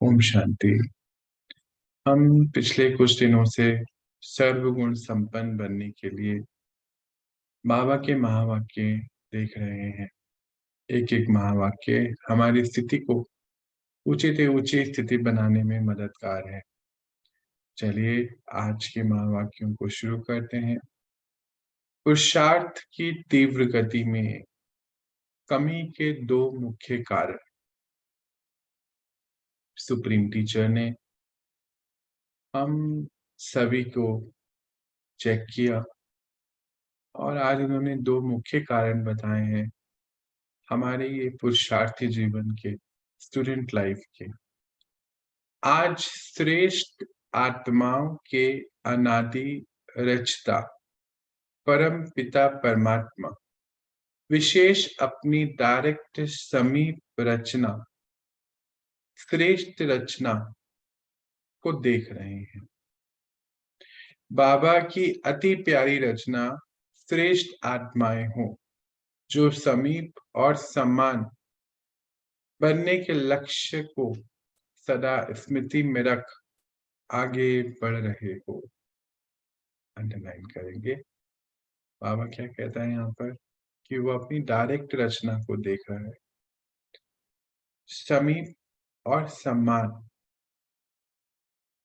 ओम शांति। हम पिछले कुछ दिनों से सर्वगुण संपन्न बनने के लिए बाबा के महावाक्य देख रहे हैं। एक एक महावाक्य हमारी स्थिति को ऊंचे से ऊंची स्थिति बनाने में मददगार है। चलिए आज के महावाक्यों को शुरू करते हैं। पुरुषार्थ की तीव्र गति में कमी के दो मुख्य कारण। सुप्रीम टीचर ने हम सभी को चेक किया और आज उन्होंने दो मुख्य कारण बताए हैं हमारे ये पुरुषार्थी जीवन के, स्टूडेंट लाइफ के। आज श्रेष्ठ आत्माओं के अनादि रचता परम पिता परमात्मा विशेष अपनी डायरेक्ट समीप रचना, श्रेष्ठ रचना को देख रहे हैं। बाबा की अति प्यारी रचना श्रेष्ठ आत्माएं हो जो समीप और सम्मान बनने के लक्ष्य को सदा स्मृति में रख आगे बढ़ रहे हो। अंडरलाइन करेंगे। बाबा क्या कहता है यहाँ पर कि वो अपनी डायरेक्ट रचना को देख रहा है, समीप और सम्मान।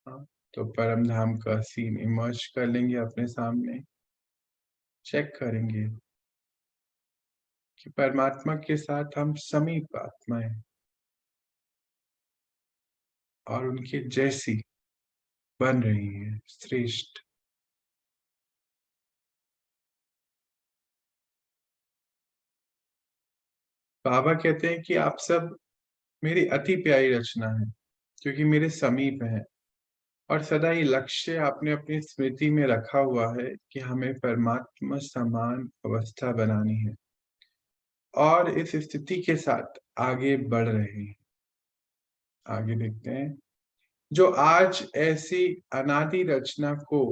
हाँ, तो परम धाम का सीन इमर्ज कर लेंगे अपने सामने, चेक करेंगे कि परमात्मा के साथ हम समीप आत्माएं और उनके जैसी बन रही है, श्रेष्ठ। बाबा कहते हैं कि आप सब मेरी अति प्यारी रचना है क्योंकि मेरे समीप है और सदा ये लक्ष्य आपने अपनी स्मृति में रखा हुआ है कि हमें परमात्मा समान अवस्था बनानी है और इस स्थिति के साथ आगे बढ़ रहे हैं। आगे देखते हैं, जो आज ऐसी अनादि रचना को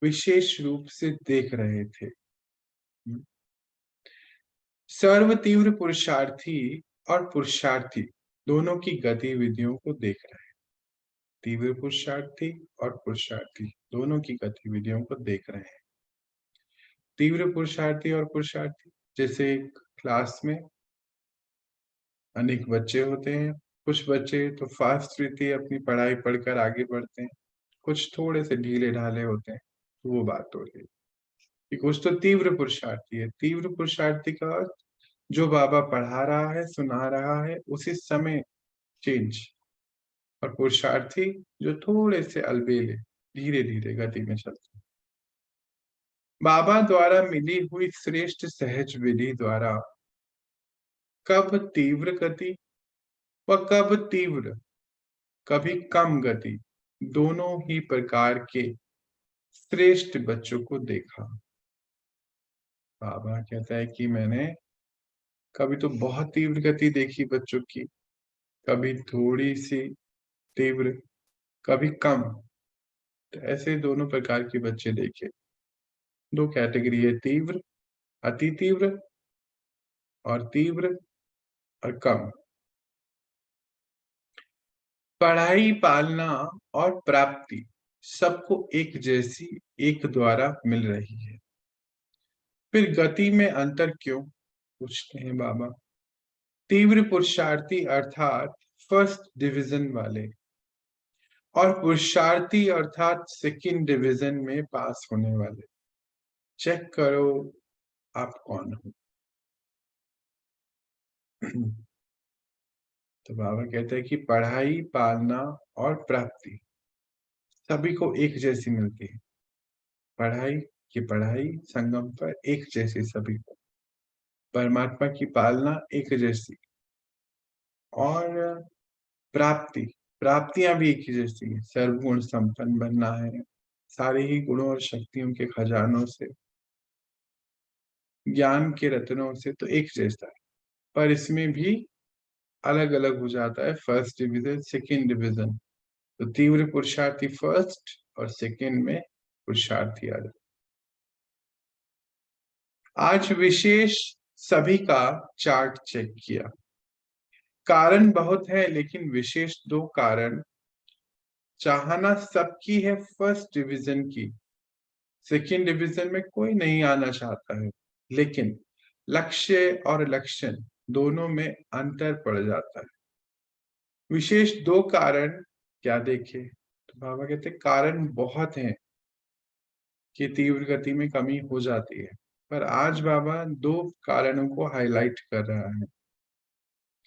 विशेष रूप से देख रहे थे। सर्व तीव्र पुरुषार्थी और पुरुषार्थी दोनों की गतिविधियों को देख रहे हैं। तीव्र पुरुषार्थी और पुरुषार्थी दोनों की गतिविधियों को देख रहे हैं। तीव्र पुरुषार्थी और पुरुषार्थी, जैसे क्लास में अनेक बच्चे होते हैं। कुछ बच्चे तो फास्ट रीति अपनी पढ़ाई पढ़कर आगे बढ़ते हैं, कुछ थोड़े से ढीले ढाले होते हैं। तो वो बात हो रही है कि कुछ तो तीव्र पुरुषार्थी है। तीव्र पुरुषार्थी का अर्थ जो बाबा पढ़ा रहा है, सुना रहा है, उसी समय चेंज। और पुरुषार्थी जो थोड़े से अलबेले, धीरे धीरे गति में चलते हैं। बाबा द्वारा मिली हुई श्रेष्ठ सहज विधि द्वारा कब तीव्र गति व कब तीव्र, कभी कम गति, दोनों ही प्रकार के श्रेष्ठ बच्चों को देखा। बाबा कहता है कि मैंने कभी तो बहुत तीव्र गति देखी बच्चों की, कभी थोड़ी सी तीव्र, कभी कम। तो ऐसे दोनों प्रकार के बच्चे देखे। दो कैटेगरी है, तीव्र, अति तीव्र और तीव्र और कम। पढ़ाई, पालना और प्राप्ति सबको एक जैसी, एक द्वारा मिल रही है। फिर गति में अंतर क्यों, पूछते हैं बाबा। तीव्र पुरुषार्थी अर्थात फर्स्ट डिवीजन वाले और पुरुषार्थी अर्थात सेकंड डिवीजन में पास होने वाले, चेक करो आप कौन हो। तो बाबा कहते हैं कि पढ़ाई, पालना और प्राप्ति सभी को एक जैसी मिलती है। पढ़ाई की पढ़ाई संगम पर एक जैसी सभी को, परमात्मा की पालना एक जैसी, और प्राप्ति, प्राप्तियां भी एक ही जैसी है। सर्वगुण संपन्न बनना है, सारे ही गुणों और शक्तियों के खजानों से, ज्ञान के रत्नों से तो एक जैसा है, पर इसमें भी अलग अलग हो जाता है। First division, second division. तो तीव्र पुरुषार्थी फर्स्ट और सेकंड में पुरुषार्थी आ जाता। आज विशेष सभी का चार्ट चेक किया। कारण बहुत है लेकिन विशेष 2 कारण। चाहना सबकी है फर्स्ट डिवीजन की, सेकंड डिवीजन में कोई नहीं आना चाहता है, लेकिन लक्ष्य और लक्षण दोनों में अंतर पड़ जाता है। विशेष 2 कारण क्या देखे? तो बाबा कहते हैं कारण बहुत हैं कि तीव्र गति में कमी हो जाती है, पर आज बाबा 2 कारणों को हाइलाइट कर रहा है।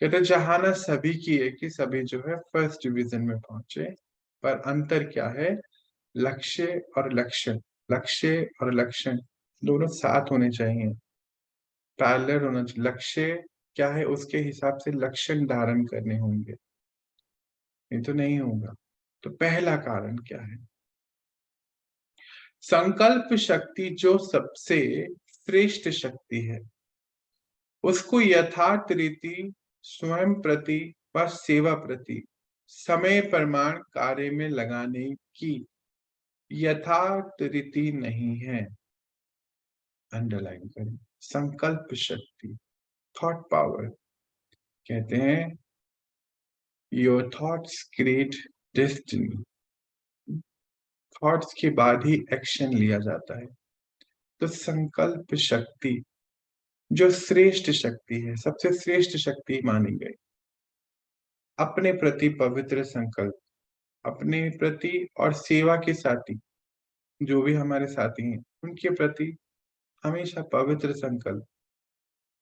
कहते हैं चाहना सभी की है कि सभी जो है फर्स्ट डिवीजन में पहुंचे, पर अंतर क्या है? लक्ष्य और लक्षण। लक्ष्य और लक्षण दोनों साथ होने चाहिए, पैरेलल होना चाहिए। लक्ष्य क्या है उसके हिसाब से लक्षण धारण करने होंगे, नहीं तो नहीं होगा। तो पहला कारण क्या है? संकल्प शक्ति जो सबसे श्रेष्ठ शक्ति है, उसको यथार्थ रीति स्वयं प्रति व सेवा प्रति समय प्रमाण कार्य में लगाने की यथार्थ रीति नहीं है। अंडरलाइन करें, संकल्प शक्ति, थॉट पावर। कहते हैं your thoughts create destiny. Thoughts के बाद ही एक्शन लिया जाता है। तो संकल्प शक्ति जो श्रेष्ठ शक्ति है, सबसे श्रेष्ठ शक्ति मानी गई, अपने प्रति पवित्र संकल्प, अपने प्रति और सेवा के साथी, जो भी हमारे साथी हैं उनके प्रति हमेशा पवित्र संकल्प,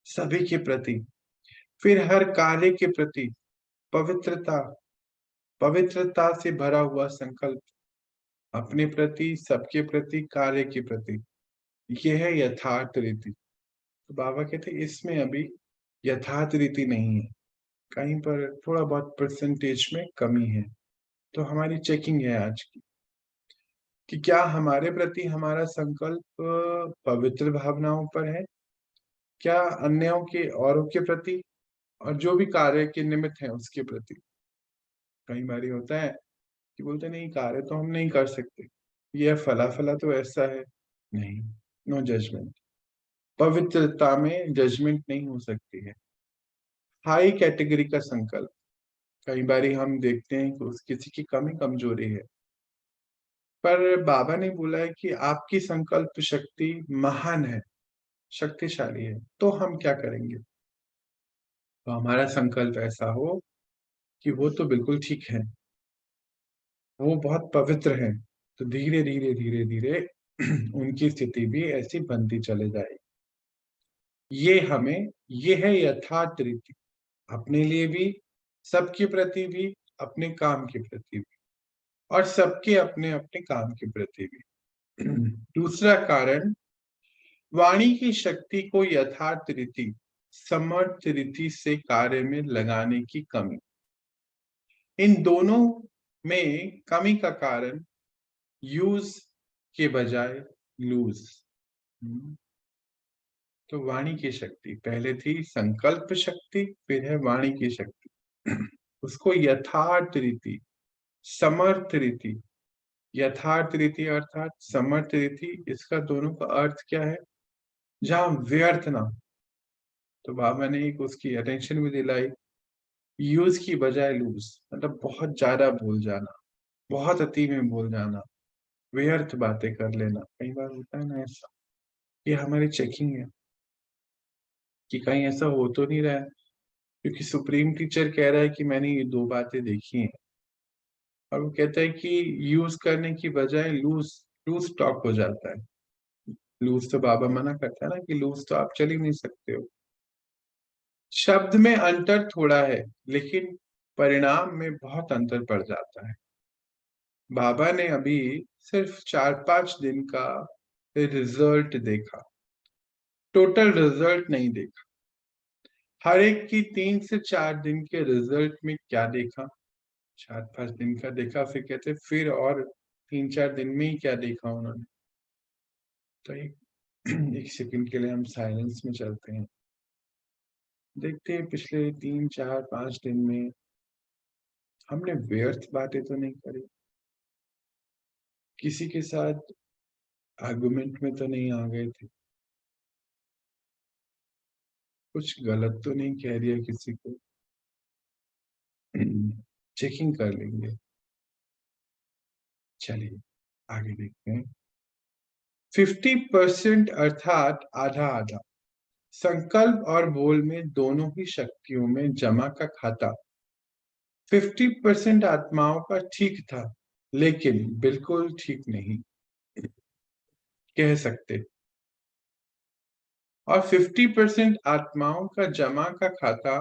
सभी के प्रति, फिर हर कार्य के प्रति पवित्रता, पवित्रता से भरा हुआ संकल्प, अपने प्रति, सबके प्रति, कार्य के प्रति। यह है यथार्थ रीति। तो बाबा कहते इसमें अभी यथार्थ रीति नहीं है, कहीं पर थोड़ा बहुत परसेंटेज में कमी है। तो हमारी चेकिंग है आज की कि क्या हमारे प्रति हमारा संकल्प पवित्र भावनाओं पर है, क्या अन्यों के, औरों के प्रति, और जो भी कार्य के निमित्त है उसके प्रति। कई बार होता है कि बोलते नहीं कार्य तो हम नहीं कर सकते, यह फला फला तो ऐसा है। नहीं, नो जजमेंट। पवित्रता में जजमेंट नहीं हो सकती है। हाई कैटेगरी का संकल्प, कई बार हम देखते हैं कि उस किसी की कमी कमजोरी है, पर बाबा ने बोला है कि आपकी संकल्प शक्ति महान है, शक्तिशाली है। तो हम क्या करेंगे? तो हमारा संकल्प ऐसा हो कि वो तो बिल्कुल ठीक है, वो बहुत पवित्र है, तो धीरे धीरे धीरे धीरे उनकी स्थिति भी ऐसी बनती चले जाएगी। ये है यथार्थ रीति, अपने लिए भी, सबके प्रति भी, अपने काम के प्रति भी, और सबके अपने अपने काम के प्रति भी। दूसरा कारण, वाणी की शक्ति को यथार्थ रीति, समर्थ रीति से कार्य में लगाने की कमी। इन दोनों में कमी का कारण यूज के बजाय लूज। तो वाणी की शक्ति पहले थी, संकल्प शक्ति, फिर है वाणी की शक्ति। उसको यथार्थ रीति, समर्थ रीति, यथार्थ रीति अर्थात समर्थ रीति, इसका दोनों का अर्थ क्या है? जहां व्यर्थ ना। तो बाबा ने एक उसकी अटेंशन भी दिलाई, यूज की बजाय लूज, मतलब बहुत ज्यादा भूल जाना, बहुत अति में भूल जाना, व्यर्थ बातें कर लेना। कई बार होता है ना ऐसा। ये हमारी चेकिंग है कि कहीं ऐसा हो तो नहीं रहा है, क्योंकि सुप्रीम टीचर कह रहा है कि मैंने ये 2 बातें देखी हैं, और वो कहता है कि यूज करने की बजाय लूज, लूज टॉक हो जाता है। लूज तो बाबा मना करता है ना कि लूज तो आप चल ही नहीं सकते हो। शब्द में अंतर थोड़ा है, लेकिन परिणाम में बहुत अंतर पड़ जाता है। बाबा ने अभी सिर्फ 4-5 दिन का रिजल्ट देखा, टोटल रिजल्ट नहीं देखा। हर एक की 3 से 4 दिन के रिजल्ट में क्या देखा? 4-5 दिन का देखा, फिर कहते फिर और 3-4 दिन में ही क्या देखा उन्होंने। तो एक सेकंड के लिए हम साइलेंस में चलते हैं, देखते हैं पिछले 3-4-5 दिन में हमने व्यर्थ बातें तो नहीं करी, किसी के साथ आर्गुमेंट में तो नहीं आ गए थे, कुछ गलत तो नहीं कह दिया किसी को, चेकिंग कर लेंगे। चलिए आगे देखते हैं। 50% अर्थात आधा आधा, संकल्प और बोल में दोनों ही शक्तियों में जमा का खाता 50% आत्माओं का ठीक था, लेकिन बिल्कुल ठीक नहीं कह सकते। और 50% आत्माओं का जमा का खाता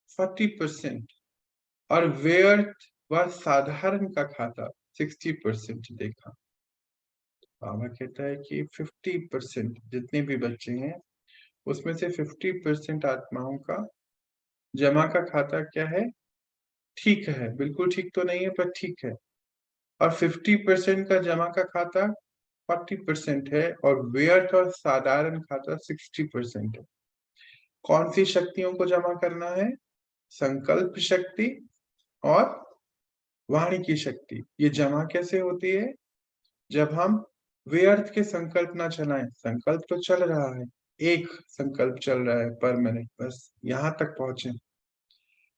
40% और व्यर्थ व साधारण का खाता 60% देखा। बाबा कहता है कि 50% जितने भी बच्चे हैं उसमें से 50% आत्माओं का जमा का खाता क्या है, ठीक है, बिल्कुल ठीक तो नहीं है पर ठीक है। और 50% का जमा का खाता 40% है और व्यर्थ और साधारण खाता 60% है। कौन सी शक्तियों को जमा करना है? संकल्प शक्ति और वाणी की शक्ति। ये जमा कैसे होती है? जब हम व्यर्थ के संकल्प ना चलाएं। संकल्प तो चल रहा है, एक संकल्प चल रहा है पर मिनट, बस यहां तक पहुंचे।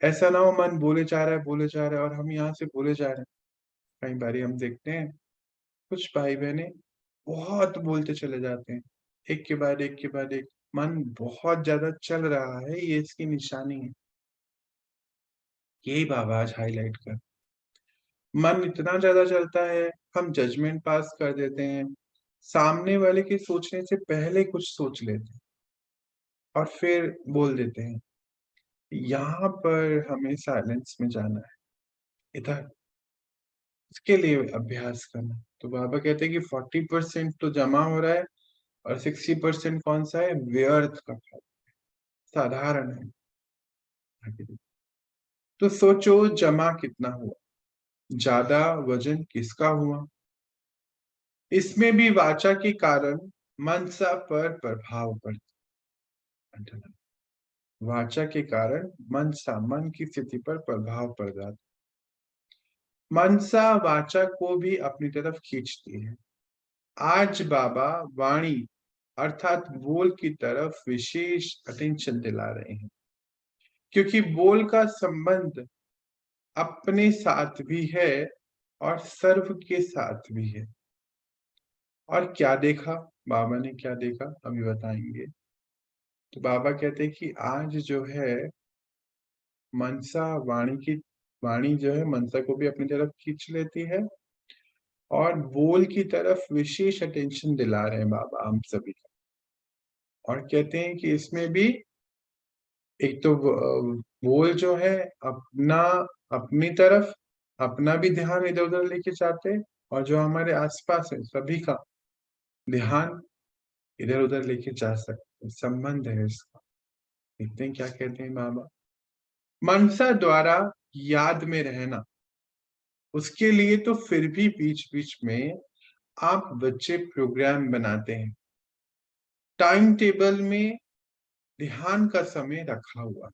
ऐसा ना हो मन बोले जा रहा है बोले जा रहा है और हम यहाँ से बोले जा रहे हैं। कई बारी हम देखते हैं कुछ भाई बहने बहुत बोलते चले जाते हैं, एक के बाद एक के बाद एक, मन बहुत ज्यादा चल रहा है, ये इसकी निशानी है। यही बाबा आज हाईलाइट कर, मन इतना ज्यादा चलता है, हम जजमेंट पास कर देते हैं, सामने वाले के सोचने से पहले कुछ सोच लेते हैं और फिर बोल देते हैं। यहाँ पर हमें साइलेंस में जाना है, इधर इसके लिए अभ्यास करना। तो बाबा कहते हैं कि 40% तो जमा हो रहा है और 60% कौन सा है? व्यर्थ का खाना, साधारण है। तो सोचो जमा कितना हुआ, ज्यादा वजन किसका हुआ? इसमें भी वाचा के कारण मनसा पर प्रभाव पड़ता। वाचा के कारण मनसा, मन की स्थिति पर प्रभाव पड़ जाता। मनसा वाचा को भी अपनी तरफ खींचती है। आज बाबा वाणी अर्थात बोल की तरफ विशेष अटेंशन दिला रहे हैं, क्योंकि बोल का संबंध अपने साथ भी है और सर्व के साथ भी है। और क्या देखा बाबा ने, क्या देखा अभी बताएंगे। तो बाबा कहते हैं कि आज जो है मनसा वाणी जो है मनसा को भी अपनी तरफ खींच लेती है और बोल की तरफ विशेष अटेंशन दिला रहे हैं बाबा हम सभी का। और कहते हैं कि इसमें भी एक तो बोल जो है अपना, अपनी तरफ अपना भी ध्यान इधर उधर लेके जाते हैं और जो हमारे आसपास है सभी का ध्यान इधर उधर लेके जा सकते हैं। संबंध है इसका। देखते हैं क्या कहते हैं बाबा। मनसा द्वारा याद में रहना, उसके लिए तो फिर भी बीच बीच में आप बच्चे प्रोग्राम बनाते हैं, टाइम टेबल में ध्यान का समय रखा हुआ,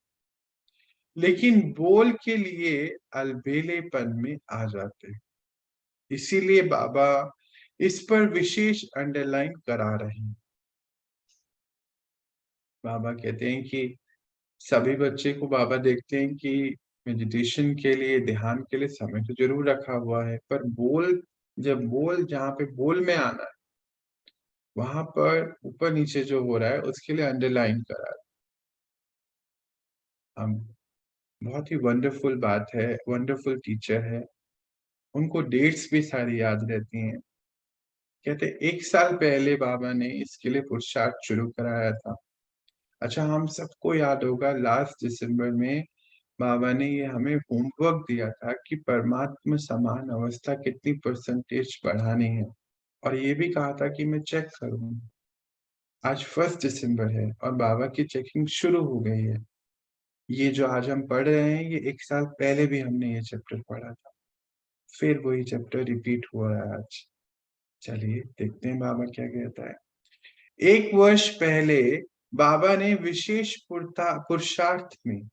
लेकिन बोल के लिए अलबेलेपन में आ जाते हैं। इसीलिए बाबा इस पर विशेष अंडरलाइन करा रहे हैं। बाबा कहते हैं कि सभी बच्चे को बाबा देखते हैं कि मेडिटेशन के लिए, ध्यान के लिए समय तो जरूर रखा हुआ है, पर बोल, जब बोल जहाँ पे बोल में आना है वहां पर ऊपर नीचे जो हो रहा है उसके लिए अंडरलाइन करा हम। बहुत ही वंडरफुल बात है, वंडरफुल टीचर है, उनको डेट्स भी सारी याद रहती हैं। कहते 1 साल पहले बाबा ने इसके लिए पुरुषार्थ शुरू कराया था। अच्छा, हम सबको याद होगा लास्ट दिसंबर में बाबा ने ये हमें होमवर्क दिया था कि परमात्मा समान अवस्था कितनी परसेंटेज बढ़ानी है, और ये भी कहा था कि मैं चेक करूँ। आज 1 दिसंबर है और बाबा की चेकिंग शुरू हो गई है। ये जो आज हम पढ़ रहे हैं ये 1 साल पहले भी हमने ये चैप्टर पढ़ा था, फिर वही चैप्टर रिपीट हुआ है आज। चलिए देखते हैं बाबा क्या कहता है। 1 वर्ष पहले बाबा ने विशेष पुरुषार्थ में,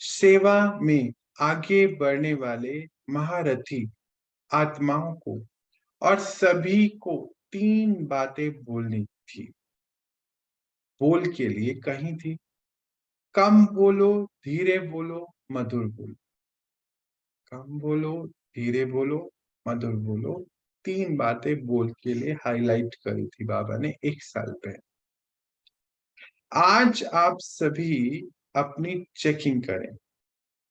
सेवा में आगे बढ़ने वाले महारथी आत्माओं को और सभी को 3 बातें बोलनी थी। बोल के लिए कही थी, कम बोलो, धीरे बोलो, मधुर बोलो। कम बोलो, धीरे बोलो, मधुर बोलो। 3 बातें बोल के लिए हाइलाइट करी थी बाबा ने 1 साल पहले। आज आप सभी अपनी चेकिंग करें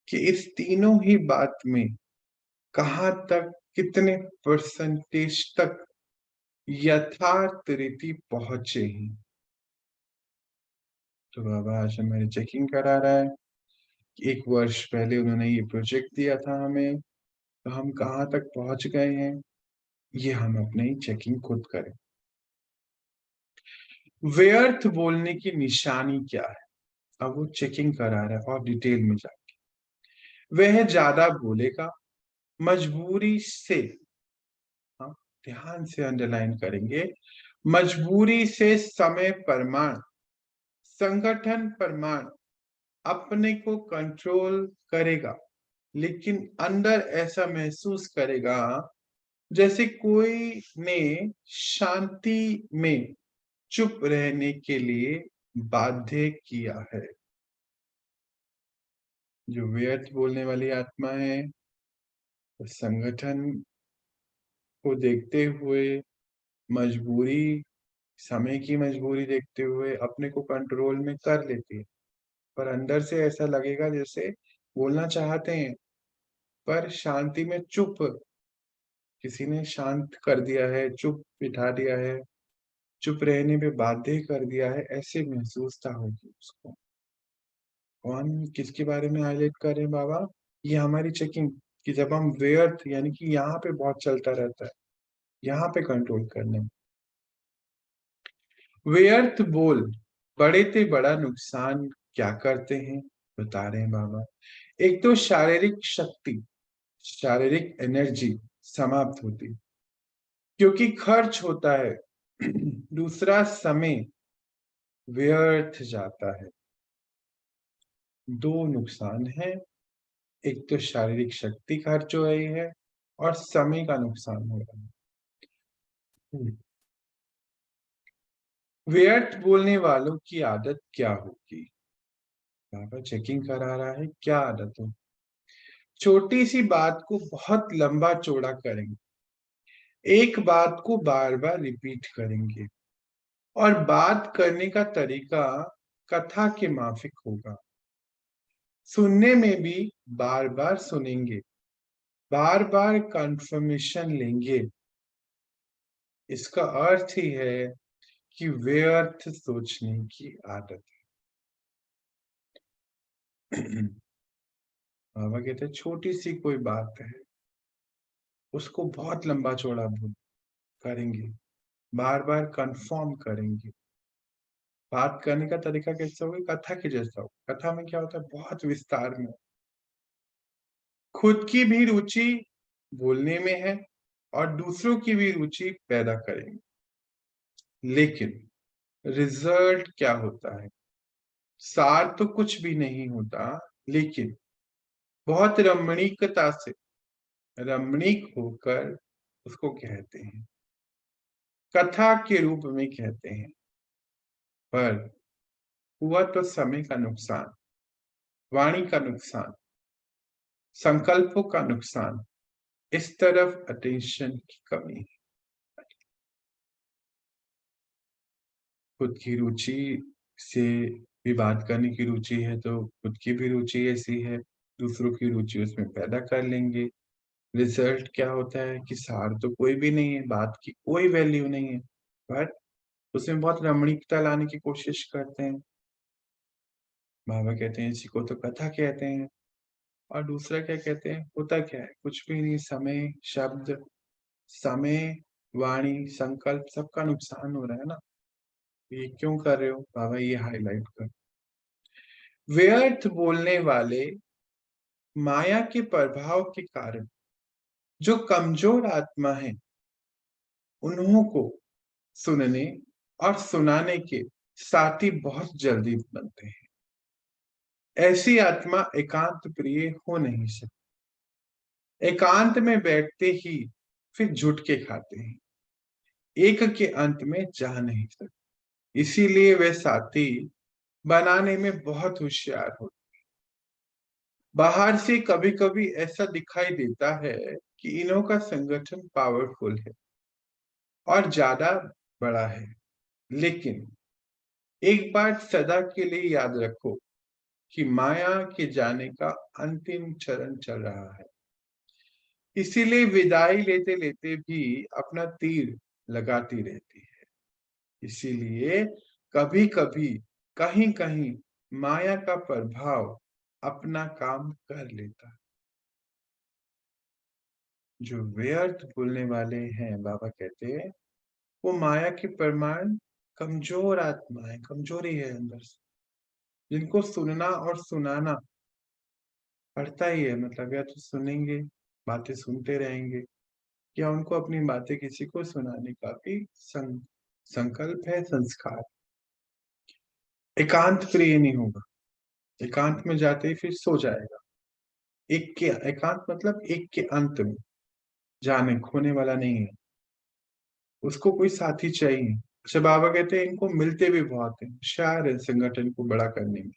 कि इस तीनों ही बात में कहाँ तक, कितने परसेंटेज तक यथार्थ रीति पहुंचे हैं। तो बाबा आज हमारी चेकिंग करा रहा है कि 1 वर्ष पहले उन्होंने ये प्रोजेक्ट दिया था हमें, तो हम कहाँ तक पहुंच गए हैं, ये हम अपनी चेकिंग खुद करें। व्यर्थ बोलने की निशानी क्या है? अब वो चेकिंग करा रहा है और डिटेल में जाके। वह ज्यादा बोलेगा, मजबूरी से, हाँ, ध्यान से अंडरलाइन करेंगे, मजबूरी से समय प्रमाण, संगठन प्रमाण अपने को कंट्रोल करेगा, लेकिन अंदर ऐसा महसूस करेगा जैसे कोई ने शांति में चुप रहने के लिए बाध्य किया है। जो व्यर्थ बोलने वाली आत्मा है, संगठन को देखते हुए, मजबूरी, समय की मजबूरी देखते हुए अपने को कंट्रोल में कर लेती है, पर अंदर से ऐसा लगेगा जैसे बोलना चाहते हैं पर शांति में चुप, किसी ने शांत कर दिया है, चुप बिठा दिया है, चुप रहने पे बाध्य कर दिया है, ऐसे महसूसता होगी उसको। कौन किसके बारे में हाईलाइट कर रहे हैं बाबा? ये हमारी चेकिंग, कि जब हम व्यर्थ यानी कि यहाँ पे बहुत चलता रहता है, यहाँ पे कंट्रोल करने में। व्यर्थ बोल बड़े से बड़ा नुकसान क्या करते हैं, बता रहे हैं बाबा। एक तो शारीरिक शक्ति, शारीरिक एनर्जी समाप्त होती, क्योंकि खर्च होता है। दूसरा, समय व्यर्थ जाता है। 2 नुकसान है, एक तो शारीरिक शक्ति खर्च हो रही है और समय का नुकसान हो रहा है। व्यर्थ बोलने वालों की आदत क्या होगी? यहाँ पर चेकिंग करा रहा है क्या आदत हो। छोटी सी बात को बहुत लंबा चौड़ा करेंगे, एक बात को बार बार रिपीट करेंगे और बात करने का तरीका कथा के माफिक होगा। सुनने में भी बार बार सुनेंगे, बार बार कंफर्मेशन लेंगे। इसका अर्थ ही है कि व्यर्थ सोचने की आदत है। बाबा कहते हैं छोटी सी कोई बात है, उसको बहुत लंबा चौड़ा करेंगे, बार बार कंफर्म करेंगे। बात करने का तरीका कैसा होगा? कथा के जैसा हो। कथा में क्या होता है? बहुत विस्तार में। खुद की भी रुचि बोलने में है और दूसरों की भी रुचि पैदा करेंगे, लेकिन रिजल्ट क्या होता है? सार तो कुछ भी नहीं होता, लेकिन बहुत रमणीकता से, रमणीक होकर उसको कहते हैं, कथा के रूप में कहते हैं, पर हुआ तो समय का नुकसान, वाणी का नुकसान, संकल्पों का नुकसान, इस तरफ अटेंशन की कमी। खुद की रुचि से भी बात करने की रुचि है तो खुद की भी रुचि ऐसी है, दूसरों की रुचि उसमें पैदा कर लेंगे। रिजल्ट क्या होता है कि सार तो कोई भी नहीं है, बात की कोई वैल्यू नहीं है, बट उसमें बहुत रमणीकता लाने की कोशिश करते हैं। बाबा कहते हैं इसी को तो कथा कहते हैं। और दूसरा क्या कहते हैं? होता क्या है? कुछ भी नहीं, समय, शब्द, समय, वाणी, संकल्प, सबका नुकसान हो रहा है ना। ये क्यों कर रहे हो बाबा? ये हाईलाइट कर। व्यर्थ बोलने वाले माया के प्रभाव के कारण जो कमजोर आत्मा है, उन्हों को सुनने और सुनाने के साथी बहुत जल्दी बनते हैं। ऐसी आत्मा एकांत प्रिय हो नहीं सकती। एकांत में बैठते ही फिर जुट के खाते हैं, एक के अंत में जा नहीं सकते। इसीलिए वे साथी बनाने में बहुत होशियार होते। बाहर से कभी-कभी ऐसा दिखाई देता है कि इन्हों का संगठन पावरफुल है और ज्यादा बड़ा है, लेकिन एक बात सदा के लिए याद रखो कि माया के जाने का अंतिम चरण चल रहा है। इसीलिए विदाई लेते-लेते भी अपना तीर लगाती रहती है। इसीलिए कभी-कभी, कहीं-कहीं माया का प्रभाव अपना काम कर लेता है। जो व्यर्थ बोलने वाले हैं, बाबा कहते हैं, वो माया के प्रमाण कमजोर आत्मा है, कमजोरी है अंदर से, जिनको सुनना और सुनाना पड़ता ही है। मतलब या तो सुनेंगे, बातें सुनते रहेंगे, या उनको अपनी बातें किसी को सुनाने का भी संकल्प है, संस्कार। एकांत प्रिय नहीं होगा, एकांत में जाते ही फिर सो जाएगा। एक के एकांत मतलब एक के अंत में जाने खोने वाला नहीं है, उसको कोई साथी चाहिए। अच्छा, बाबा कहते हैं इनको मिलते भी बहुत हैं, होशियार है संगठन को बड़ा करने में।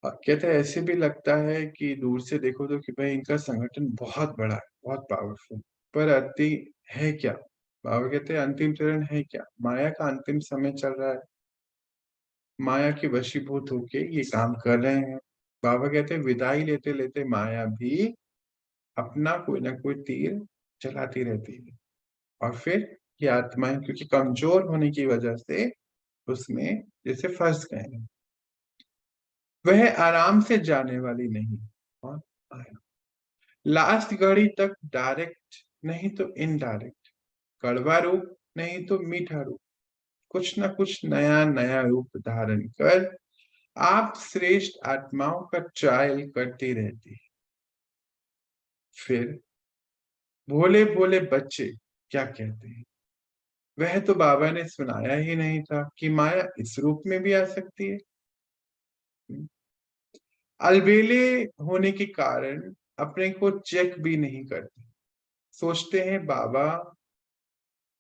कहते हैं ऐसे भी लगता है कि दूर से देखो तो कि भाई इनका संगठन बहुत बड़ा है, बहुत पावरफुल। पर अति है क्या? बाबा कहते हैं अंतिम चरण है क्या? माया का अंतिम समय चल रहा है, माया के वशीभूत होके ये काम कर रहे हैं। बाबा कहते हैं विदाई लेते लेते माया भी अपना कोई ना कोई तीर चलाती रहती है, और फिर ये आत्माएं क्योंकि कमजोर होने की वजह से उसमें जैसे फंस गए हैं। वह आराम से जाने वाली नहीं, और आया लास्ट घड़ी तक डायरेक्ट नहीं तो इनडायरेक्ट, कड़वा रूप नहीं तो मीठा रूप, कुछ ना कुछ नया नया रूप धारण कर आप श्रेष्ठ आत्माओं का ट्रायल करती रहती है। फिर भोले भोले बच्चे क्या कहते हैं, वह तो बाबा ने सुनाया ही नहीं था कि माया इस रूप में भी आ सकती है। अलबेले होने के कारण अपने को चेक भी नहीं करते, सोचते हैं बाबा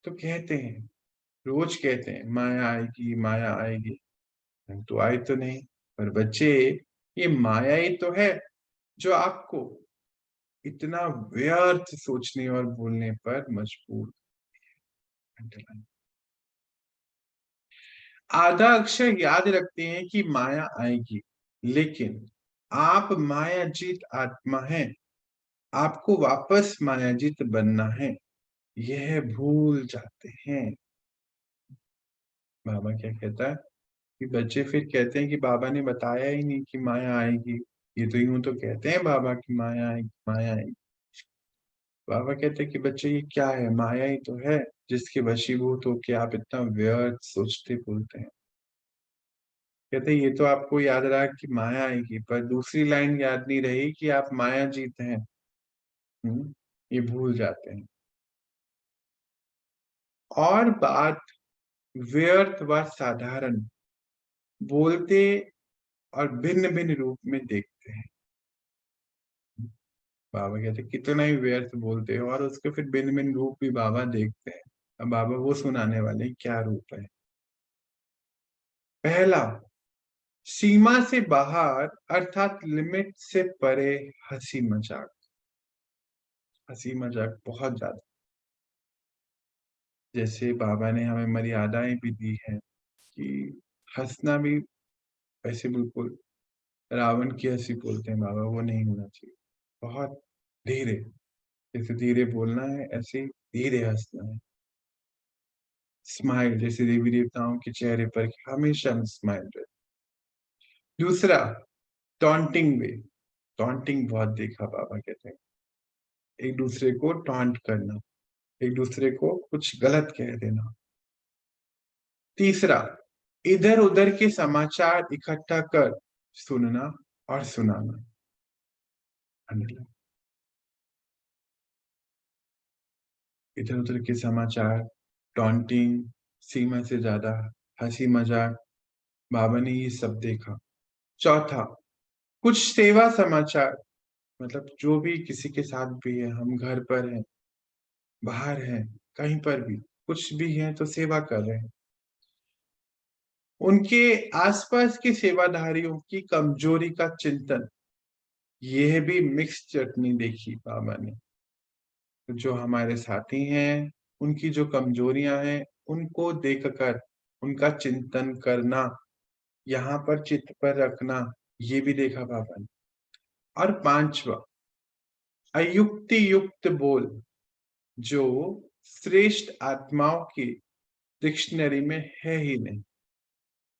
तो कहते हैं, रोज कहते हैं माया आएगी, माया आएगी, हम तो आई तो नहीं। पर बच्चे, ये माया ही तो है जो आपको इतना व्यर्थ सोचने और बोलने पर मजबूर। आधा अक्षर याद रखते हैं कि माया आएगी, लेकिन आप मायाजीत आत्मा हैं, आपको वापस मायाजीत बनना है, यह भूल जाते हैं। बाबा क्या कहता है कि बच्चे फिर कहते हैं कि बाबा ने बताया ही नहीं कि माया आएगी, ये तो यूं तो कहते हैं बाबा की माया आएगी, माया आएगी। बाबा कहते हैं कि बच्चे ये क्या है, माया ही तो है जिसके वशीभूत होके आप इतना व्यर्थ सोचते बोलते हैं। कहते हैं ये तो आपको याद रहा कि माया आएगी, पर दूसरी लाइन याद नहीं रही कि आप माया जीत हैं। ये भूल जाते हैं। और बात व्यर्थ व साधारण बोलते और भिन्न भिन्न रूप में देखते हैं। बाबा कहते हैं कितना ही व्यर्थ बोलते हो, और उसके फिर भिन्न भिन्न रूप भी बाबा देखते हैं। अब बाबा वो सुनाने वाले क्या रूप है। पहला, सीमा से बाहर अर्थात लिमिट से परे हंसी मजाक। हंसी मजाक बहुत ज्यादा, जैसे बाबा ने हमें मर्यादाएं भी दी हैं कि हंसना भी ऐसे बिल्कुल रावण की हंसी बोलते हैं बाबा, वो नहीं होना चाहिए। बहुत धीरे, जैसे धीरे बोलना है ऐसे धीरे हंसना है। स्माइल, जैसे देवी देवताओं के चेहरे पर हमेशा स्माइल रहे। दूसरा, टॉन्टिंग वे। टॉन्टिंग बहुत देखा बाबा कहते हैं, एक दूसरे को टॉन्ट करना, एक दूसरे को कुछ गलत कह देना। तीसरा, इधर उधर के समाचार इकट्ठा कर सुनना और सुनाना। इधर उधर के समाचार, टॉन्टिंग, सीमा से ज्यादा हंसी मजाक, बाबा ने ये सब देखा। चौथा, कुछ सेवा समाचार, मतलब जो भी किसी के साथ भी है, हम घर पर हैं, बाहर हैं, कहीं पर भी कुछ भी है तो सेवा कर रहे हैं, उनके आसपास के सेवाधारियों की कमजोरी का चिंतन यह भी मिक्स चटनी देखी बाबा ने। जो हमारे साथी हैं, उनकी जो कमजोरियां हैं, उनको देखकर उनका चिंतन करना, यहाँ पर चित्त पर रखना, ये भी देखा बाबा ने। और पांचवा, अयुक्ति युक्त बोल, जो श्रेष्ठ आत्माओं की डिक्शनरी में है ही नहीं।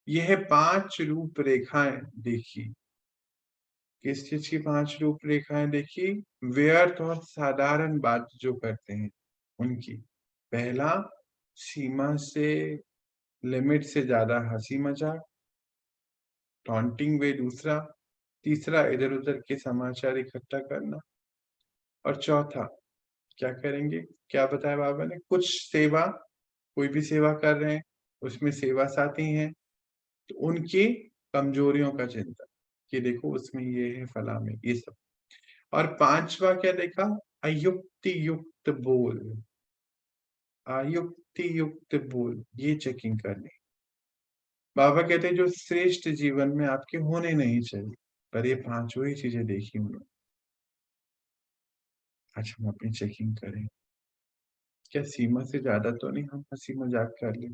यह 5 रूपरेखाएं देखी। किस चीज की 5 रूपरेखाएं देखी? व्यर्थ और साधारण बात जो करते हैं उनकी। पहला, सीमा से, लिमिट से ज्यादा हंसी मजाक, टॉन्टिंग वे दूसरा। तीसरा, इधर उधर के समाचार इकट्ठा करना। और चौथा, क्या करेंगे? क्या बताया बाबा ने? कुछ सेवा, कोई भी सेवा कर रहे हैं, उसमें सेवा साथी हैं, तो उनकी कमजोरियों का चिंतन, कि देखो उसमें ये है, फला में ये सब। और पांचवा क्या देखा? अयुक्ति युक्त बोल। अयुक्ति युक्त बोल, ये चेकिंग करनी। बाबा कहते हैं जो श्रेष्ठ जीवन में आपके होने नहीं चाहिए, पर ये पांचों ही चीजें देखी उन्होंने। आज हम अपनी चेकिंग करें, क्या सीमा से ज्यादा तो नहीं हम हंसी मजाक कर ले?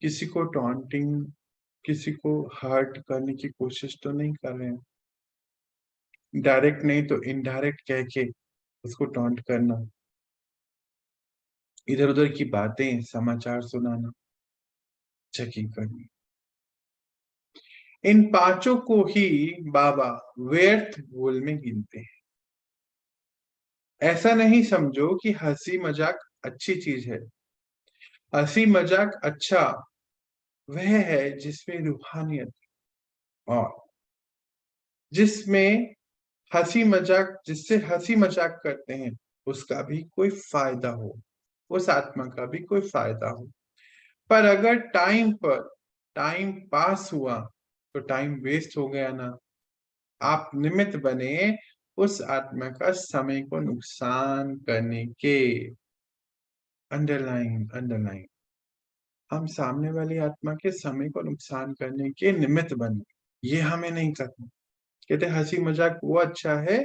किसी को टॉन्टिंग, किसी को हर्ट करने की कोशिश तो नहीं कर रहे हैं? डायरेक्ट नहीं तो इनडायरेक्ट कह के उसको टॉन्ट करना, इधर उधर की बातें, समाचार सुनाना, चेकिंग करनी। इन पांचों को ही बाबा व्यर्थ बोल में गिनते हैं। ऐसा नहीं समझो कि हंसी मजाक अच्छी चीज है। हंसी मजाक अच्छा वह है जिसमें रूहानियत, और जिसमें हंसी मजाक, जिससे हंसी मजाक करते हैं उसका भी कोई फायदा हो, उस आत्मा का भी कोई फायदा हो। पर अगर टाइम पर टाइम पास हुआ तो टाइम वेस्ट हो गया ना। आप निमित्त बने उस आत्मा का समय को नुकसान करने के। अंडरलाइन अंडरलाइन, हम सामने वाली आत्मा के समय को नुकसान करने के निमित्त बने, ये हमें नहीं करना। कहते हंसी मजाक वो अच्छा है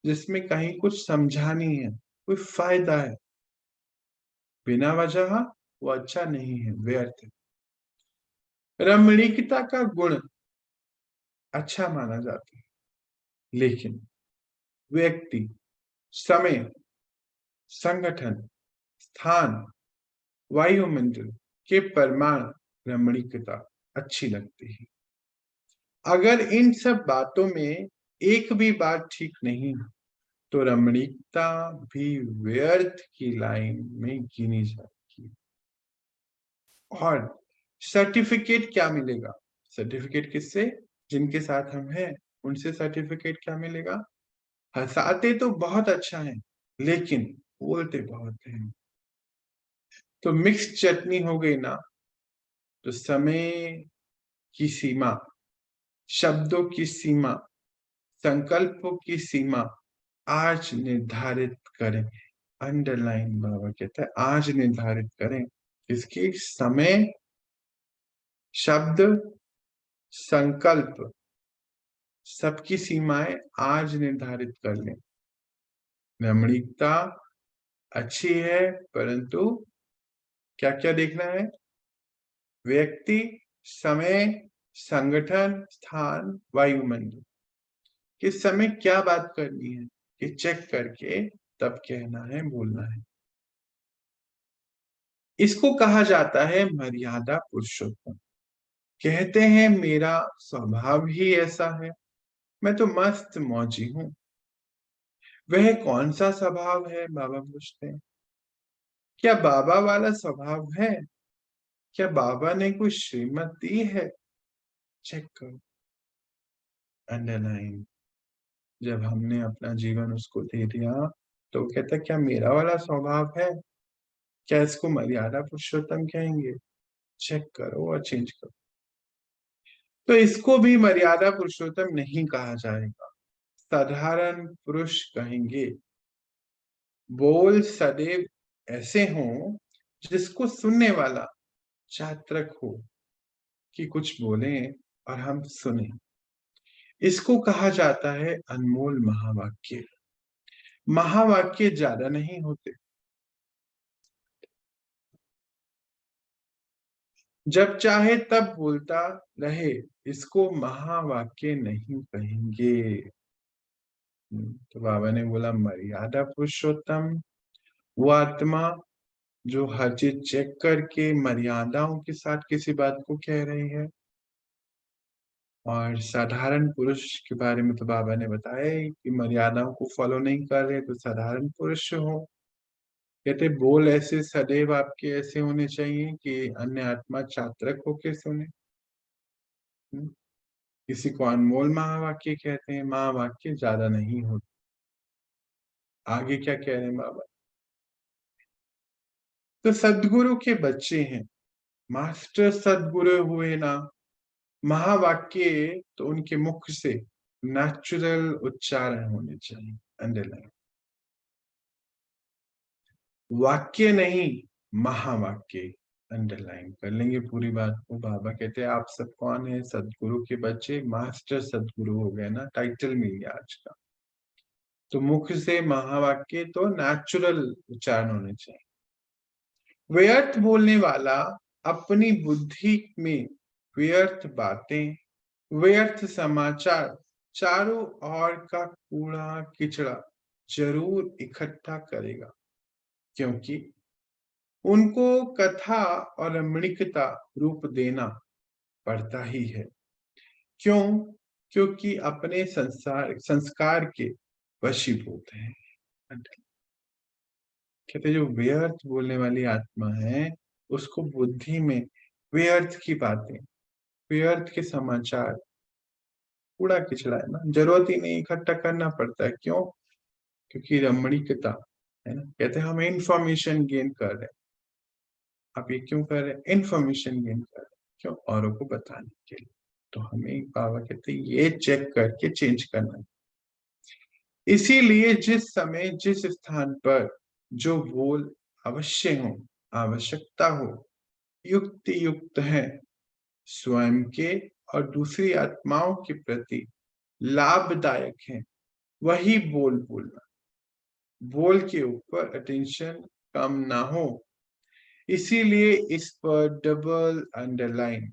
जिसमें कहीं कुछ समझानी है, कोई फायदा है। बिना वजह वो अच्छा नहीं है, व्यर्थ है। रमणीकता का गुण अच्छा माना जाता है, लेकिन व्यक्ति, समय, संगठन, स्थान, वायुमंडल के परमाणु रमणीकता अच्छी लगती है। अगर इन सब बातों में एक भी बात ठीक नहीं तो रमणीकता भी व्यर्थ की लाइन में गिनी जाती है। और सर्टिफिकेट क्या मिलेगा? सर्टिफिकेट किससे? जिनके साथ हम हैं उनसे सर्टिफिकेट क्या मिलेगा? हंसाते तो बहुत अच्छा है, लेकिन बोलते बहुत हैं। तो मिक्स चटनी हो गई ना। तो समय की सीमा, शब्दों की सीमा, संकल्पों की सीमा आज निर्धारित करें। अंडरलाइन बाबा कहता है आज निर्धारित करें। इसकी समय, शब्द, संकल्प, सबकी सीमाएं आज निर्धारित कर लें। रमणीकता अच्छी है, परंतु क्या क्या देखना है? व्यक्ति, समय, संगठन, स्थान, वायुमंडल। किस समय क्या बात करनी है, ये चेक करके तब कहना है, बोलना है। इसको कहा जाता है मर्यादा पुरुषोत्तम। कहते हैं मेरा स्वभाव ही ऐसा है, मैं तो मस्त मौजी हूं। वह कौन सा स्वभाव है? बाबा पूछते हैं। क्या बाबा वाला स्वभाव है? क्या बाबा ने कोई श्रीमत दी है? चेक करो। अंडरलाइन, जब हमने अपना जीवन उसको दे दिया तो वो कहता क्या मेरा वाला स्वभाव है? क्या इसको मर्यादा पुरुषोत्तम कहेंगे? चेक करो और चेंज करो। तो इसको भी मर्यादा पुरुषोत्तम नहीं कहा जाएगा, साधारण पुरुष कहेंगे। बोल सदैव ऐसे हों जिसको सुनने वाला चातक हो, कि कुछ बोले और हम सुने। इसको कहा जाता है अनमोल महावाक्य। महावाक्य ज्यादा नहीं होते, जब चाहे तब बोलता रहे, इसको महावाक्य नहीं कहेंगे। तो बाबा ने बोला मर्यादा पुरुषोत्तम वो आत्मा जो हर चीज चेक करके मर्यादाओं के साथ किसी बात को कह रही है। और साधारण पुरुष के बारे में तो बाबा ने बताया ही कि मर्यादाओं को फॉलो नहीं कर रहे तो साधारण पुरुष हो। कहते बोल ऐसे सदैव आपके ऐसे होने चाहिए कि अन्य आत्मा चात्रक होके सुने। किसी को अनमोल महावाक्य कहते हैं, महावाक्य ज्यादा नहीं होते। आगे क्या कह रहे हैं बाबा? तो सदगुरु के बच्चे हैं, मास्टर सदगुरु हुए ना, महावाक्य तो उनके मुख से नेचुरल उच्चारण होने चाहिए। अंडरलाइन, वाक्य नहीं महावाक्य। अंडरलाइन कर लेंगे पूरी बात को। बाबा कहते हैं आप सब कौन है? सदगुरु के बच्चे, मास्टर सदगुरु हो गए ना, टाइटल मिल गया आज का। तो मुख से महावाक्य तो नेचुरल उच्चारण होने चाहिए। व्यर्थ बोलने वाला अपनी बुद्धि में व्यर्थ बातें, व्यर्थ समाचार, चारों ओर का कूड़ा किचड़ा जरूर इकट्ठा करेगा, क्योंकि उनको कथा और रमणीकता रूप देना पड़ता ही है। क्यों? क्योंकि अपने संस्कार के वशीभूत हैं। कहते जो व्यर्थ बोलने वाली आत्मा है, उसको बुद्धि में व्यर्थ की बातें, व्यर्थ के समाचार, कूड़ा किचड़ा है ना, जरूरत ही नहीं, इकट्ठा करना पड़ता है। क्यों? क्योंकि रमणीकता है ना। कहते हैं हम इंफॉर्मेशन गेन कर रहे हैं। आप ये क्यों कर रहे हैं? इंफॉर्मेशन गेन कर रहे हैं। क्यों? औरों को बताने के लिए। तो हमें बाबा कहते हैं ये चेक करके चेंज करना है। इसीलिए जिस समय जिस स्थान पर जो बोल अवश्य हो, आवश्यकता हो, युक्ति युक्त है, स्वयं के और दूसरी आत्माओं के प्रति लाभदायक है, वही बोल बोलना। बोल के ऊपर अटेंशन कम ना हो, इसीलिए इस पर डबल अंडरलाइन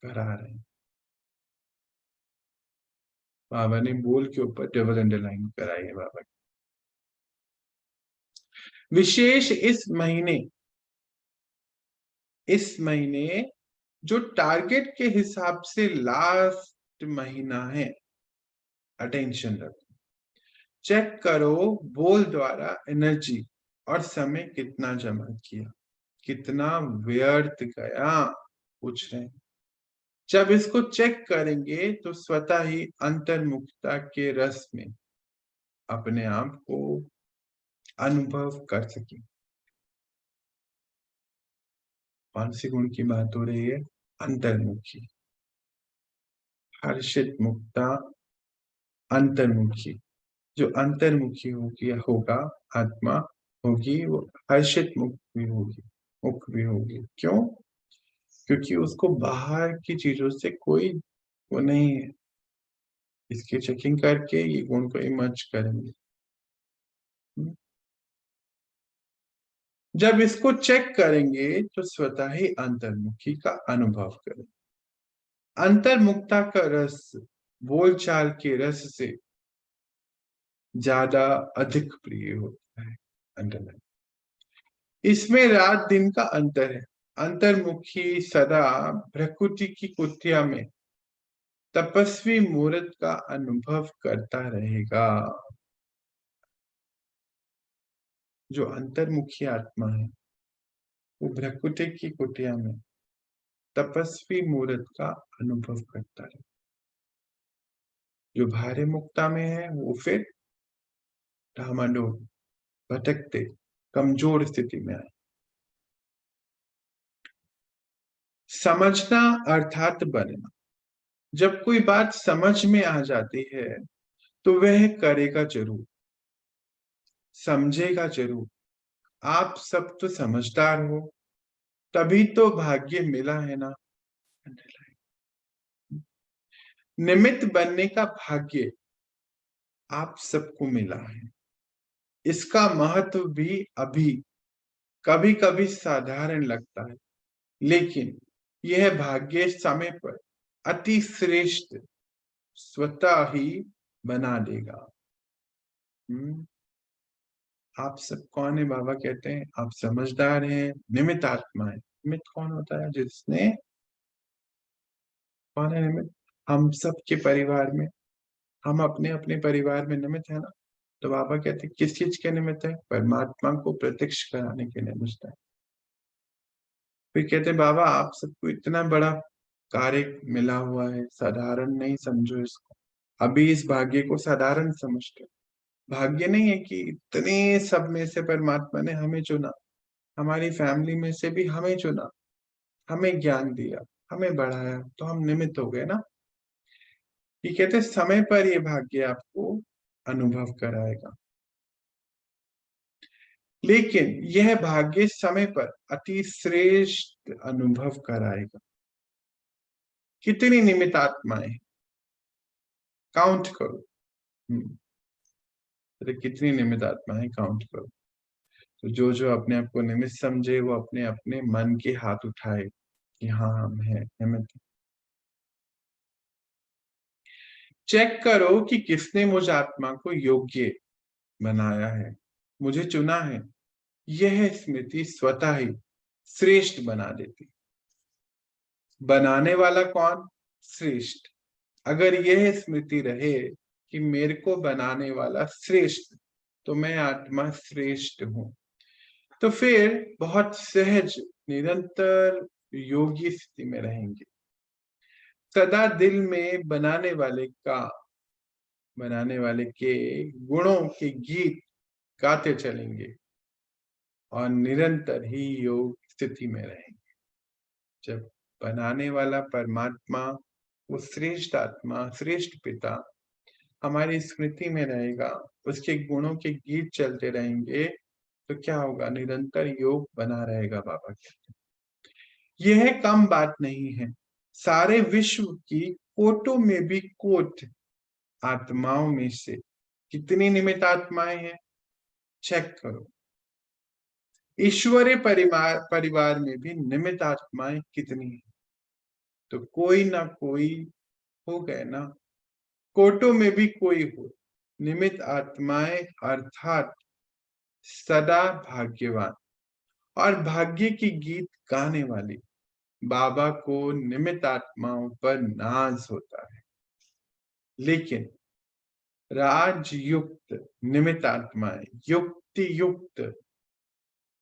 करा रहे हैं। बाबा ने बोल के ऊपर डबल अंडरलाइन कराई है बाबा। विशेष इस महीने जो टारगेट के हिसाब से लास्ट महीना है, अटेंशन रखो। चेक करो बोल द्वारा एनर्जी और समय कितना जमा किया, कितना व्यर्थ गया, पूछ रहे हैं। जब इसको चेक करेंगे तो स्वतः ही अंतर्मुखता के रस में अपने आप को अनुभव कर सके। कौन सी गुण की बात हो रही है? अंतर्मुखी, हर्षित मुक्ता, अंतर्मुखी। जो अंतर्मुखी होगा आत्मा होगी, वो हर्षित मुक्त भी होगी, मुख भी होगी। क्यों? क्योंकि उसको बाहर की चीजों से कोई वो नहीं है। इसकी चेकिंग करके ये गुण को इमर्ज करेंगे। जब इसको चेक करेंगे तो स्वतः ही अंतर्मुखी का अनुभव करेंगे। अंतर्मुखता का रस बोलचाल के रस से ज्यादा अधिक प्रिय होता है। अंडरलाइन, इसमें रात दिन का अंतर है। अंतर्मुखी सदा प्रकृति की कुटिया में तपस्वी मूर्त का अनुभव करता रहेगा। जो अंतर्मुखी आत्मा है वो प्रकृति की कुटिया में तपस्वी मूर्त का अनुभव करता है। जो भारे मुक्ता में है वो फिर डामाडोल, भटकते, कमजोर स्थिति में आए। समझना अर्थात बनना। जब कोई बात समझ में आ जाती है तो वह करेगा जरूर, समझेगा जरूर। आप सब तो समझदार हो, तभी तो भाग्य मिला है ना। निमित्त बनने का भाग्य आप सबको मिला है। इसका महत्व भी अभी कभी कभी साधारण लगता है, लेकिन यह भाग्य समय पर अति श्रेष्ठ स्वतः ही बना देगा। आप सब कौन है? बाबा कहते हैं आप समझदार हैं, निमित्त आत्मा है। निमित्त कौन होता है? जिसने, कौन है निमित्त? हम सब के परिवार में, हम अपने अपने परिवार में निमित्त है ना। तो बाबा कहते हैं किस चीज के निमित्त है? परमात्मा को प्रत्यक्ष कराने के निमित्त है। फिर कहते हैं बाबा आप सबको इतना बड़ा कार्य मिला हुआ है, साधारण नहीं समझो इसको। अभी इस भाग्य को साधारण समझते हो। भाग्य नहीं है कि इतने सब में से परमात्मा ने हमें चुना, हमारी फैमिली में से भी हमें चुना, हमें ज्ञान दिया, हमें बढ़ाया, तो हम निमित्त हो गए ना। ये कहते समय पर ये भाग्य आपको अनुभव कराएगा, लेकिन यह भाग्य समय पर अति श्रेष्ठ अनुभव कराएगा। कितनी निमित्त आत्माएं, काउंट करो। अरे कितनी निमित्त आत्माएं, काउंट करो। तो जो जो अपने आप को निमित्त समझे वो अपने अपने मन के हाथ उठाए कि हाँ हम हैं निमित्त। चेक करो कि किसने मुझ आत्मा को योग्य बनाया है, मुझे चुना है। यह स्मृति स्वतः ही श्रेष्ठ बना देती। बनाने वाला कौन? श्रेष्ठ। अगर यह स्मृति रहे कि मेरे को बनाने वाला श्रेष्ठ, तो मैं आत्मा श्रेष्ठ हूं, तो फिर बहुत सहज निरंतर योगी स्थिति में रहेंगे। सदा दिल में बनाने वाले के गुणों के गीत गाते चलेंगे और निरंतर ही योग स्थिति में रहेंगे। जब बनाने वाला परमात्मा, वो श्रेष्ठ आत्मा, श्रेष्ठ पिता हमारी स्मृति में रहेगा, उसके गुणों के गीत चलते रहेंगे, तो क्या होगा? निरंतर योग बना रहेगा। बाबा कहते हैं यह कम बात नहीं है। सारे विश्व की कोटों में भी कोट आत्माओं में से कितनी निमित्त आत्माएं हैं? चेक करो। ईश्वरीय परिवार में भी निमित्त आत्माएं कितनी है? तो कोई ना कोई हो गए ना। कोटों में भी कोई हो, निमित्त आत्माएं अर्थात सदा भाग्यवान और भाग्य की गीत गाने वाली बाबा को निमित्त आत्माओं पर नाज होता है, लेकिन राजयुक्त निमित्त आत्माएं युक्ति युक्त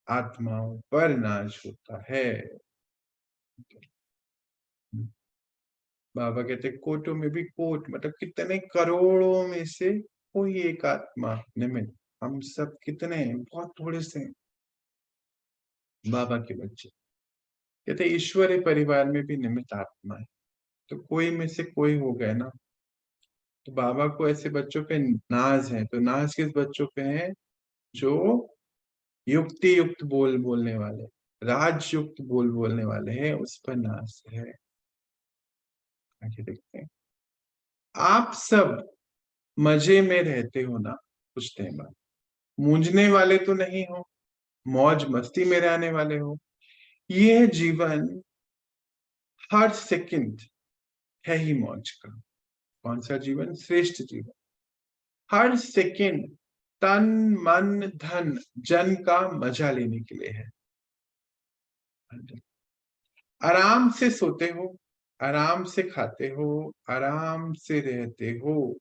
आत्माओं पर नाज होता है। बाबा कहते कोटों में भी कोट मतलब कितने करोड़ों में से कोई एक आत्मा निमित्त। हम सब कितने हैं? बहुत थोड़े से हैं बाबा के बच्चे। कहते ईश्वरीय परिवार में भी निमित्त आत्मा है, तो कोई में से कोई हो गए ना। तो बाबा को ऐसे बच्चों पे नाज है। तो नाज किस बच्चों पे है? जो युक्ति युक्त बोल बोलने वाले, राजयुक्त बोल बोलने वाले हैं, उस पर नाज है। आगे देखते हैं। आप सब मजे में रहते हो ना कुछ टाइम बाद? मूंझने वाले तो नहीं हो, मौज मस्ती में रहने वाले हो। यह जीवन हर सेकंड है ही मौज का। कौन सा जीवन? श्रेष्ठ जीवन। हर सेकंड तन मन धन जन का मजा लेने के लिए है। आराम से सोते हो, आराम से खाते हो, आराम से रहते हो।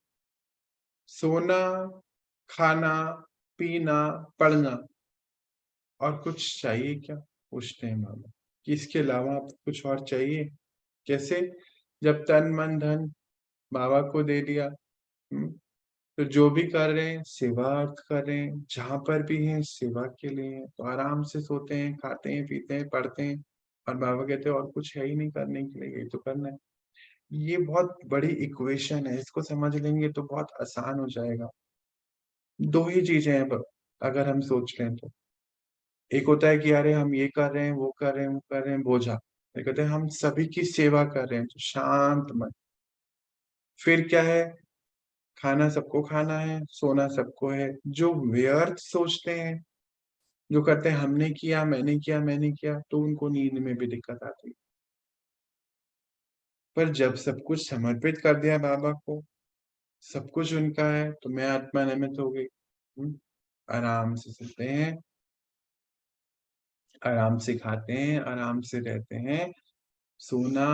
सोना, खाना, पीना, पढ़ना, और कुछ चाहिए क्या? पूछते हैं बाबा कि इसके अलावा आप कुछ और चाहिए? कैसे? जब तन मन धन बाबा को दे दिया, तो जो भी कर रहे हैं सेवार्थ कर रहे हैं, जहां पर भी हैं सेवा के लिए हैं। तो आराम से सोते हैं, खाते हैं, पीते हैं, पढ़ते हैं, और बाबा कहते हैं और कुछ है ही नहीं करने के लिए, यही तो करना है। ये बहुत बड़ी इक्वेशन है, इसको समझ लेंगे तो बहुत आसान हो जाएगा। दो ही चीजें हैं अगर हम सोच लें तो। एक होता है कि अरे हम ये कर रहे हैं, वो कर रहे हैं, वो कर रहे हैं, बोझा। एक कहते हैं हम सभी की सेवा कर रहे हैं, तो शांत मन। फिर क्या है, खाना सबको खाना है, सोना सबको है। जो व्यर्थ सोचते हैं, जो करते हैं हमने किया, मैंने किया, मैंने किया, तो उनको नींद में भी दिक्कत आती है। पर जब सब कुछ समर्पित कर दिया बाबा को, सब कुछ उनका है, तो मैं आत्मा निमित्त हो गई। आराम से सोते हैं, आराम से खाते हैं, आराम से रहते हैं। सोना,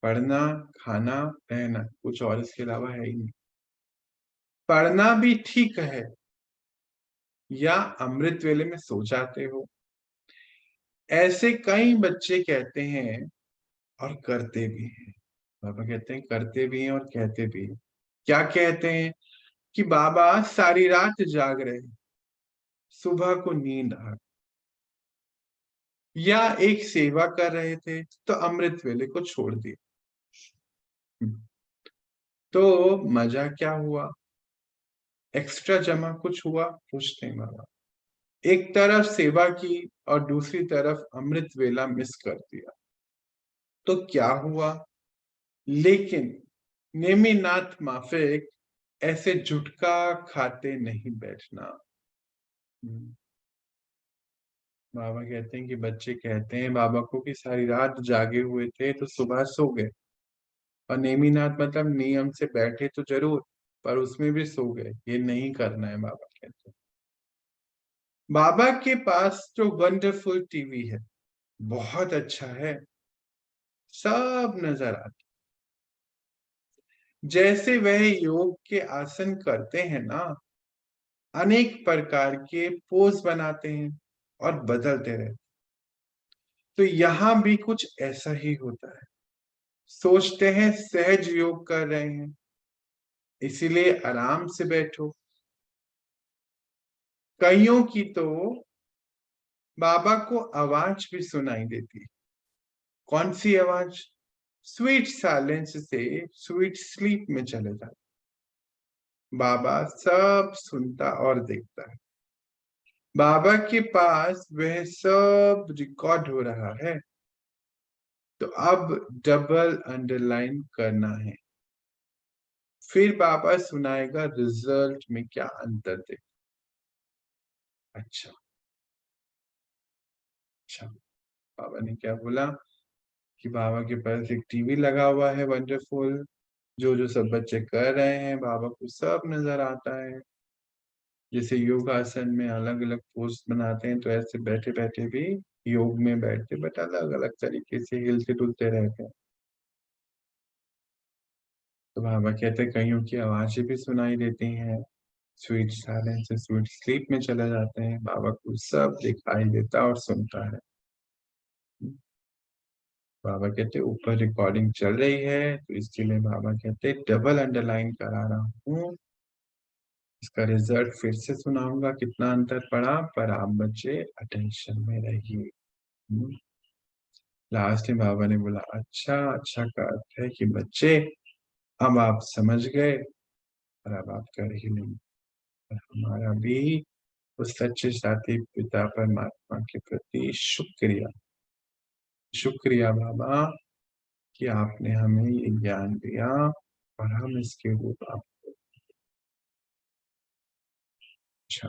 पढ़ना, खाना, रहना, कुछ और इसके अलावा है ही नहीं। पढ़ना भी ठीक है, या अमृत वेले में सो जाते हो। ऐसे कई बच्चे कहते हैं और करते भी हैं। बाबा कहते हैं करते भी हैं और कहते भी हैं। क्या कहते हैं? कि बाबा सारी रात जाग रहे, सुबह को नींद आ, या एक सेवा कर रहे थे तो अमृत वेले को छोड़ दिया। तो मजा क्या हुआ? एक्स्ट्रा जमा कुछ हुआ? कुछ नहीं बाबा। एक तरफ सेवा की और दूसरी तरफ अमृत वेला मिस कर दिया, तो क्या हुआ? लेकिन नेमिनाथ माफिक ऐसे झुटका खाते नहीं बैठना। बाबा कहते हैं कि बच्चे कहते हैं बाबा को कि सारी रात जागे हुए थे तो सुबह सो गए, और नेमिनाथ मतलब नियम से बैठे तो जरूर, पर उसमें भी सो गए। ये नहीं करना है, बाबा कहते हैं। बाबा के पास तो वंडरफुल टीवी है, बहुत अच्छा है, सब नजर आता। जैसे वह योग के आसन करते हैं ना, अनेक प्रकार के पोज बनाते हैं और बदलते रहते, तो यहां भी कुछ ऐसा ही होता है। सोचते हैं सहज योग कर रहे हैं, इसीलिए आराम से बैठो। कईयों की तो बाबा को आवाज भी सुनाई देती है। कौन सी आवाज? स्वीट साइलेंस से स्वीट स्लीप में चले जाते। बाबा सब सुनता और देखता है। बाबा के पास वह सब रिकॉर्ड हो रहा है। तो अब डबल अंडरलाइन करना है। फिर बाबा सुनाएगा रिजल्ट में क्या अंतर थे। अच्छा, अच्छा। बाबा ने क्या बोला? कि बाबा के पास एक टीवी लगा हुआ है वंडरफुल, जो जो सब बच्चे कर रहे हैं बाबा को सब नजर आता है। जैसे योगासन में अलग अलग पोज बनाते हैं, तो ऐसे बैठे बैठे भी योग में बैठते बट अलग अलग तरीके से हिलते डुलते रहते हैं। तो बाबा कहते हैं कईयों की आवाजें भी सुनाई देती हैं। स्वीट साइलेंस से स्वीट स्लीप में चले जाते हैं। बाबा को सब दिखाई देता और सुनता है। बाबा कहते ऊपर रिकॉर्डिंग चल रही है, तो इसके लिए बाबा कहते डबल अंडरलाइन करा रहा हूँ। इसका रिजल्ट फिर से सुनाऊंगा कितना अंतर पड़ा, पर आप बच्चे अटेंशन में रहिए। लास्ट में बाबा ने बोला अच्छा, अच्छा का अर्थ है कि बच्चे अब आप समझ गए, और अब आप कर ही नहीं। और हमारा भी उस सच्चे साथी पिता परमात्मा के प्रति शुक्रिया, शुक्रिया बाबा कि आपने हमें ये ज्ञान दिया, और हम इसके रूप आप। अच्छा।